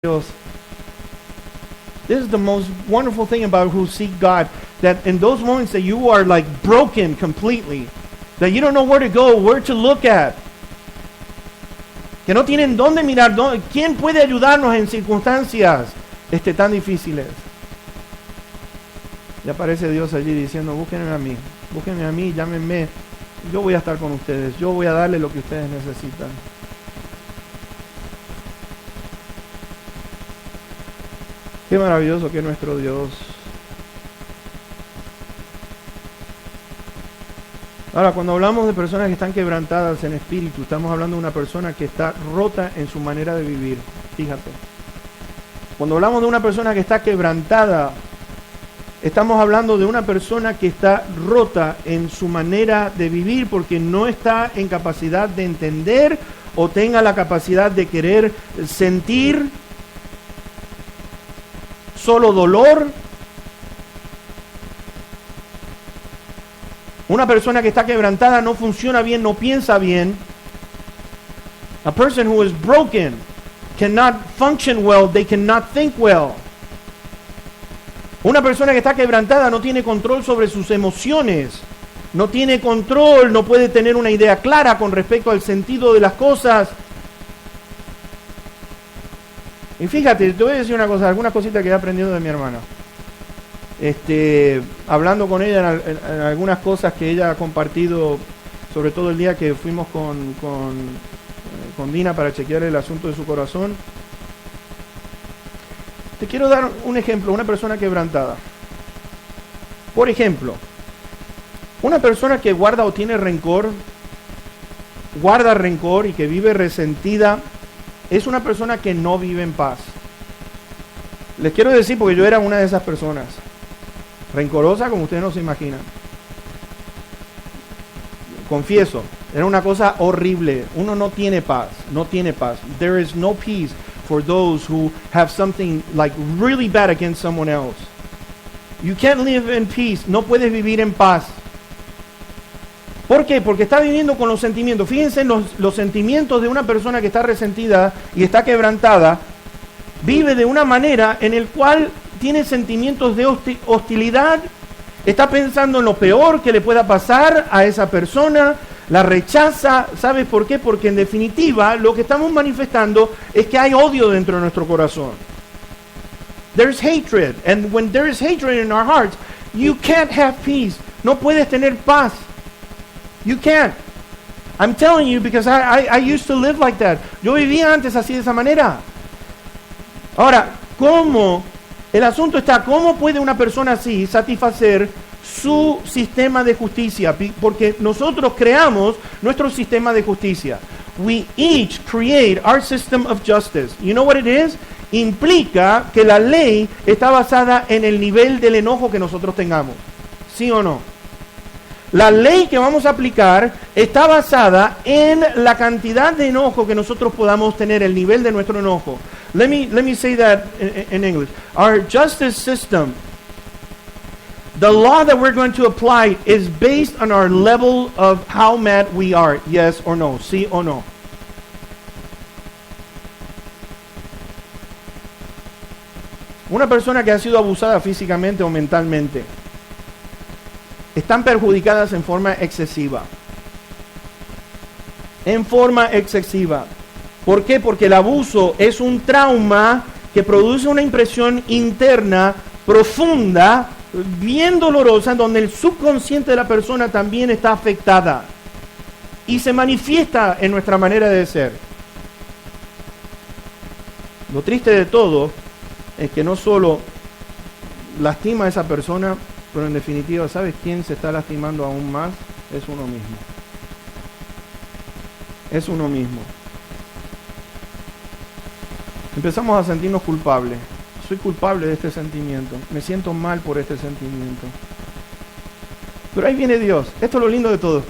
Dios. This is the most wonderful thing about who seek God, that in those moments that you are like broken completely, that you don't know where to go, where to look at, que no tienen dónde mirar, ¿quién puede ayudarnos en circunstancias tan difíciles? Y aparece Dios allí diciendo, búsquenme a mí, llámenme, yo voy a estar con ustedes, yo voy a darles lo que ustedes necesitan. Qué maravilloso que es nuestro Dios. Ahora, cuando hablamos de personas que están quebrantadas en espíritu, estamos hablando de una persona que está rota en su manera de vivir. Fíjate. Cuando hablamos de una persona que está quebrantada, estamos hablando de una persona que está rota en su manera de vivir porque no está en capacidad de entender o tenga la capacidad de querer sentir solo dolor. Una persona que está quebrantada no funciona bien, no piensa bien. A person who is broken cannot function well, they cannot think well. Una persona que está quebrantada no tiene control sobre sus emociones, no tiene control, no puede tener una idea clara con respecto al sentido de las cosas. Y fíjate, te voy a decir una cosa, algunas cositas que he aprendido de mi hermana. Hablando con ella en algunas cosas que ella ha compartido, sobre todo el día que fuimos con Dina para chequear el asunto de su corazón. Te quiero dar un ejemplo, una persona quebrantada. Por ejemplo, una persona que guarda o tiene rencor, guarda rencor y que vive resentida, es una persona que no vive en paz. Les quiero decir, porque yo era una de esas personas, rencorosa como ustedes no se imaginan. Confieso, era una cosa horrible. Uno no tiene paz, no tiene paz. There is no peace for those who have something like really bad against someone else. You can't live in peace, no puedes vivir en paz. ¿Por qué? Porque está viviendo con los sentimientos. Fíjense en los sentimientos de una persona que está resentida y está quebrantada. Vive de una manera en el cual tiene sentimientos de hostilidad. Está pensando en lo peor que le pueda pasar a esa persona. La rechaza. ¿Sabes por qué? Porque en definitiva lo que estamos manifestando es que hay odio dentro de nuestro corazón. There's hatred. And when there is hatred in our hearts, you can't have peace. No puedes tener paz. You can't. I'm telling you because I used to live like that. Yo vivía antes así de esa manera. Ahora, ¿cómo? El asunto está, ¿cómo puede una persona así satisfacer su sistema de justicia? Porque nosotros creamos nuestro sistema de justicia. We each create our system of justice. You know what it is? Implica que la ley está basada en el nivel del enojo que nosotros tengamos. ¿Sí o no? La ley que vamos a aplicar está basada en la cantidad de enojo que nosotros podamos tener, el nivel de nuestro enojo. Let me say that in English. Our justice system, the law that we're going to apply is based on our level of how mad we are. Yes or no? Sí o no? Una persona que ha sido abusada físicamente o mentalmente, están perjudicadas en forma excesiva. En forma excesiva. ¿Por qué? Porque el abuso es un trauma que produce una impresión interna profunda, bien dolorosa, donde el subconsciente de la persona también está afectada. Y se manifiesta en nuestra manera de ser. Lo triste de todo es que no solo lastima a esa persona, pero en definitiva, ¿sabes quién se está lastimando aún más? Es uno mismo. Es uno mismo. Empezamos a sentirnos culpables. Soy culpable de este sentimiento. Me siento mal por este sentimiento. Pero ahí viene Dios. Esto es lo lindo de todo.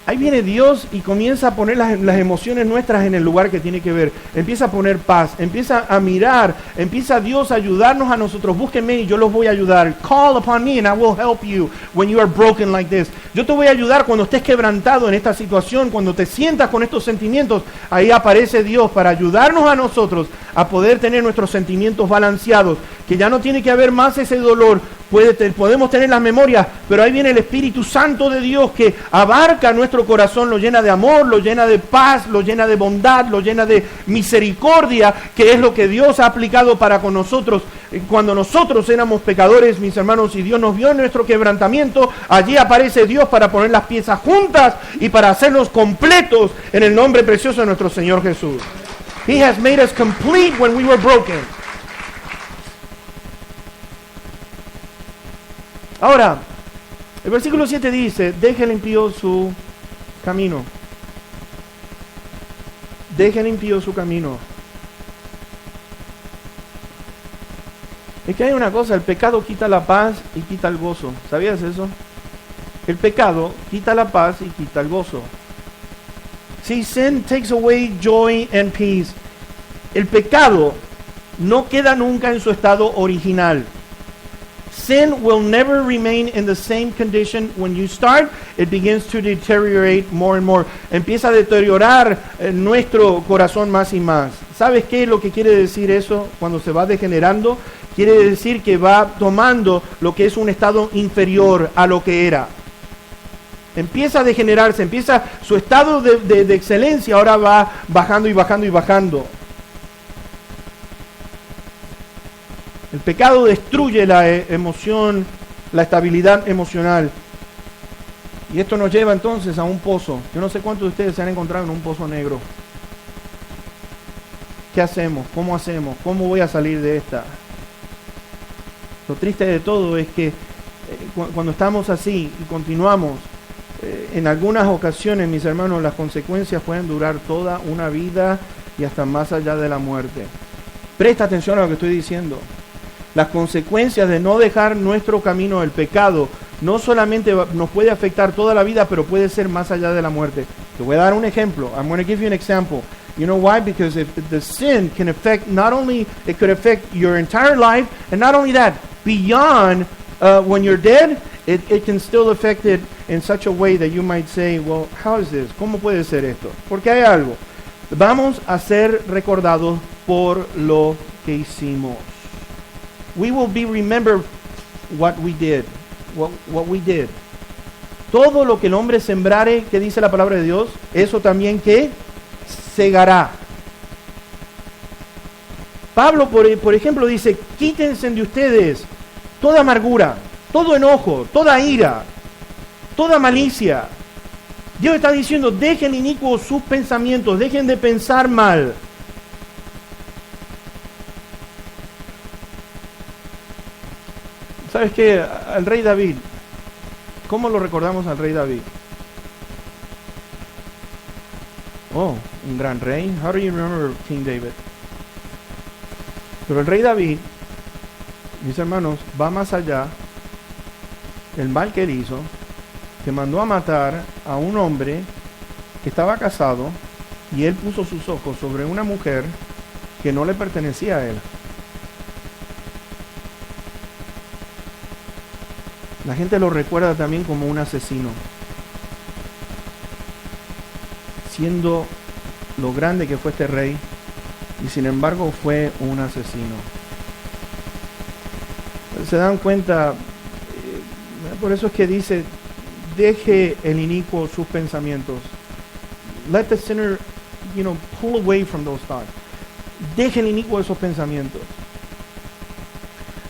Ahí viene Dios y comienza a poner las emociones nuestras en el lugar que tiene que ver. Empieza a poner paz, empieza a mirar, empieza Dios a ayudarnos a nosotros. Búsquenme y yo los voy a ayudar. Call upon me and I will help you when you are broken like this. Yo te voy a ayudar cuando estés quebrantado en esta situación, cuando te sientas con estos sentimientos. Ahí aparece Dios para ayudarnos a nosotros a poder tener nuestros sentimientos balanceados, que ya no tiene que haber más ese dolor. Podemos tener las memorias, pero ahí viene el Espíritu Santo de Dios que abarca nuestro corazón, lo llena de amor, lo llena de paz, lo llena de bondad, lo llena de misericordia, que es lo que Dios ha aplicado para con nosotros. Cuando nosotros éramos pecadores, mis hermanos, y Dios nos vio en nuestro quebrantamiento, allí aparece Dios para poner las piezas juntas y para hacernos completos en el nombre precioso de nuestro Señor Jesús. He has made us complete when we were broken. Ahora, el versículo 7 dice, deje limpio su camino. Deje limpio su camino. Es que hay una cosa, el pecado quita la paz y quita el gozo. ¿Sabías eso? El pecado quita la paz y quita el gozo. See, sin takes away joy and peace. El pecado no queda nunca en su estado original. Sin will never remain in the same condition. When you start, it begins to deteriorate more and more. Empieza a deteriorar nuestro corazón más y más. ¿Sabes qué es lo que quiere decir eso cuando se va degenerando? Quiere decir que va tomando lo que es un estado inferior a lo que era. Empieza a degenerarse, su estado de excelencia ahora va bajando y bajando y bajando. El pecado destruye la emoción, la estabilidad emocional. Y esto nos lleva entonces a un pozo. Yo no sé cuántos de ustedes se han encontrado en un pozo negro. ¿Qué hacemos? ¿Cómo hacemos? ¿Cómo voy a salir de esta? Lo triste de todo es que cuando estamos así y continuamos, en algunas ocasiones, mis hermanos, las consecuencias pueden durar toda una vida y hasta más allá de la muerte. Presta atención a lo que estoy diciendo. Las consecuencias de no dejar nuestro camino del pecado no solamente nos puede afectar toda la vida, pero puede ser más allá de la muerte. Te voy a dar un ejemplo. I'm going to give you an example. You know why? Because if the sin can affect, not only it could affect your entire life, and not only that, beyond when you're dead, it can still affect it in such a way that you might say, well, how is this? ¿Cómo puede ser esto? Porque hay algo. Vamos a ser recordados por lo que hicimos. We will be remembered what we did. What we did. Todo lo que el hombre sembrare, que dice la palabra de Dios, eso también que segará. Pablo, por ejemplo, dice, quítense de ustedes toda amargura, todo enojo, toda ira, toda malicia. Dios está diciendo, dejen inicuos sus pensamientos, dejen de pensar mal. ¿Sabes qué? Al rey David, ¿cómo lo recordamos al rey David? Oh, un gran rey. How do you remember King David? Pero el rey David, mis hermanos, va más allá del mal que él hizo, que mandó a matar a un hombre que estaba casado y él puso sus ojos sobre una mujer que no le pertenecía a él. La gente lo recuerda también como un asesino, siendo lo grande que fue este rey, y sin embargo fue un asesino. Se dan cuenta, por eso es que dice, deje el inicuo sus pensamientos. Let the sinner, pull away from those thoughts. Deje el inicuo esos pensamientos.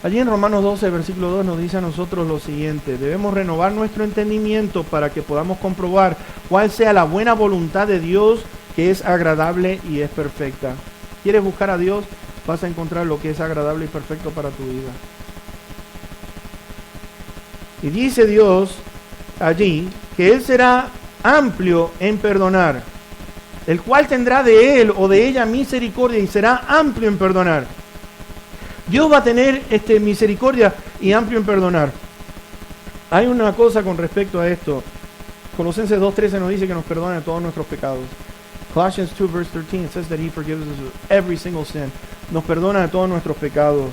Allí en Romanos 12, versículo 2 nos dice a nosotros lo siguiente: debemos renovar nuestro entendimiento para que podamos comprobar cuál sea la buena voluntad de Dios, que es agradable y es perfecta. ¿Quieres buscar a Dios? Vas a encontrar lo que es agradable y perfecto para tu vida. Y dice Dios allí que Él será amplio en perdonar, el cual tendrá de él o de ella misericordia y será amplio en perdonar. Dios va a tener misericordia y amplio en perdonar. Hay una cosa con respecto a esto. Colosenses 2:13 nos dice que nos perdona de todos nuestros pecados. Colossians 2 verse 13, it says that he forgives us of every single sin. Nos perdona de todos nuestros pecados.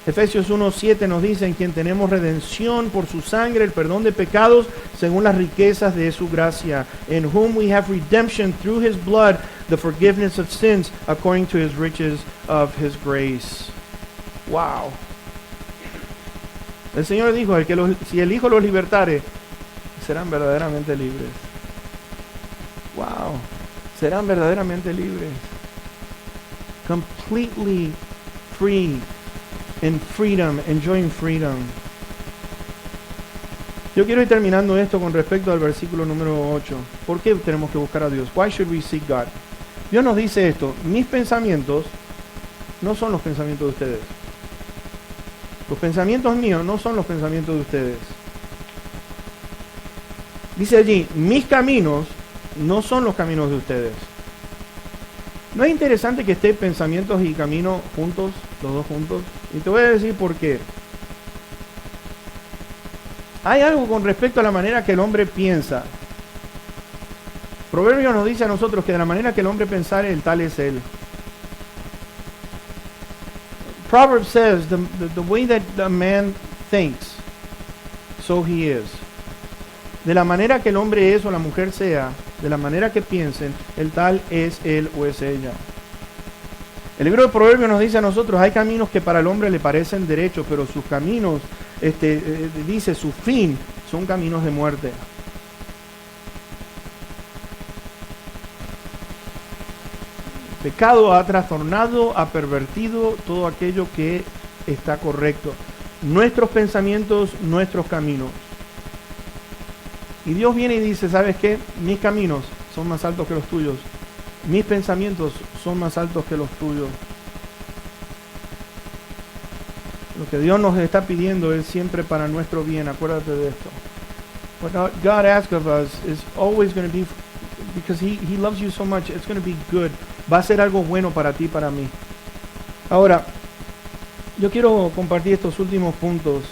Efesios 1:7 nos dice en quien tenemos redención por su sangre, el perdón de pecados según las riquezas de su gracia. In whom we have redemption through his blood, the forgiveness of sins according to his riches of his grace. Wow. El Señor dijo, si el Hijo los libertare, serán verdaderamente libres. Wow. Serán verdaderamente libres. Completely free. In freedom, enjoying freedom. Yo quiero ir terminando esto con respecto al versículo número 8. ¿Por qué tenemos que buscar a Dios? Why should we seek God? Dios nos dice esto: mis pensamientos no son los pensamientos de ustedes. Los pensamientos míos no son los pensamientos de ustedes. Dice allí, mis caminos no son los caminos de ustedes. ¿No es interesante que esté pensamientos y camino juntos, los dos juntos? Y te voy a decir por qué. Hay algo con respecto a la manera que el hombre piensa. Proverbios nos dice a nosotros que de la manera que el hombre pensare, el tal es él. Proverbs says, the way that a man thinks, so he is. De la manera que el hombre es o la mujer sea, de la manera que piensen, el tal es él o es ella. El libro de Proverbios nos dice a nosotros, hay caminos que para el hombre le parecen derechos, pero sus caminos, dice, su fin, son caminos de muerte. El pecado ha trastornado, ha pervertido todo aquello que está correcto. Nuestros pensamientos, nuestros caminos. Y Dios viene y dice, ¿sabes qué? Mis caminos son más altos que los tuyos. Mis pensamientos son más altos que los tuyos. Lo que Dios nos está pidiendo es siempre para nuestro bien. Acuérdate de esto. What God asks of us is always going to be, because He loves you so much, it's going to be good. Va a ser algo bueno para ti, para mí. Ahora, yo quiero compartir estos últimos puntos.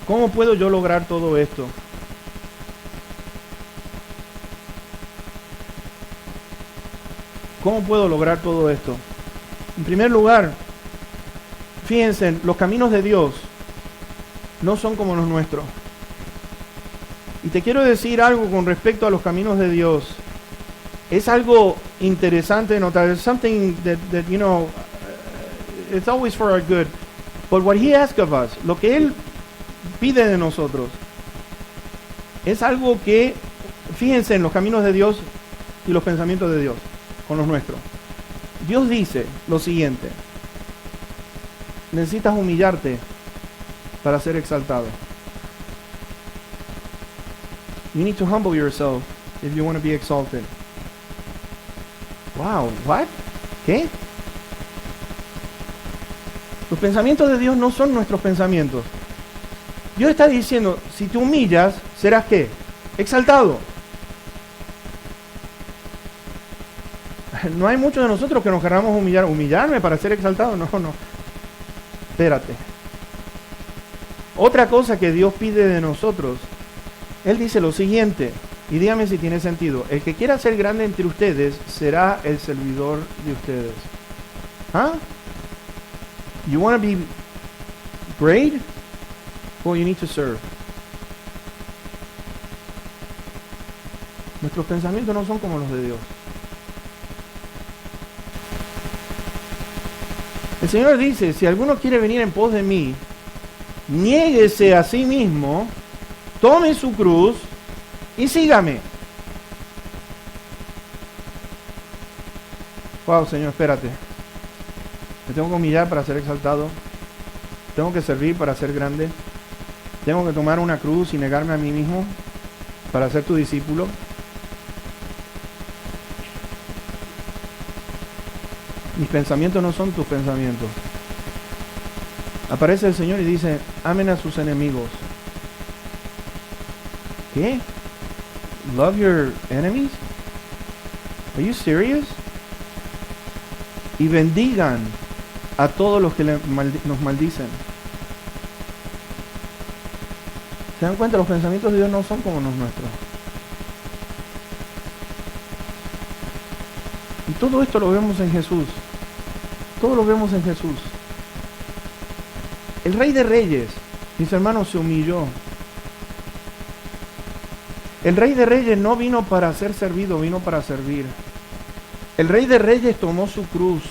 ¿Cómo puedo yo lograr todo esto? ¿Cómo puedo lograr todo esto? En primer lugar, fíjense, los caminos de Dios no son como los nuestros. Y te quiero decir algo con respecto a los caminos de Dios. Es algo interesante de notar. It's something that you know, it's always for our good. But what He asks of us, lo que Él pide de nosotros, es algo que, fíjense en los caminos de Dios y los pensamientos de Dios con los nuestros. Dios dice lo siguiente: necesitas humillarte para ser exaltado. You need to humble yourself if you want to be exalted. Wow, what? ¿Qué? Los pensamientos de Dios no son nuestros pensamientos. Dios está diciendo, si te humillas, ¿serás qué? Exaltado. No hay muchos de nosotros que nos queramos humillar. ¿Humillarme para ser exaltado? No. Espérate. Otra cosa que Dios pide de nosotros, Él dice lo siguiente, y dígame si tiene sentido: el que quiera ser grande entre ustedes será el servidor de ustedes. ¿Ah? You want to be great? Well, you need to serve. Nuestros pensamientos no son como los de Dios. El Señor dice, si alguno quiere venir en pos de mí, niéguese a sí mismo, tome su cruz y sígame. Wow, Señor, espérate. Me tengo que humillar para ser exaltado. Tengo que servir para ser grande. Tengo que tomar una cruz y negarme a mí mismo para ser tu discípulo. Mis pensamientos no son tus pensamientos. Aparece el Señor y dice, amen a sus enemigos. ¿Qué? Love your enemies? Are you serious? Y bendigan a todos los que nos maldicen. ¿Se dan cuenta? Los pensamientos de Dios no son como los nuestros. Y todo esto lo vemos en Jesús. Todo lo vemos en Jesús. El Rey de Reyes, mis hermanos, se humilló. El Rey de Reyes no vino para ser servido, vino para servir. El Rey de Reyes tomó su cruz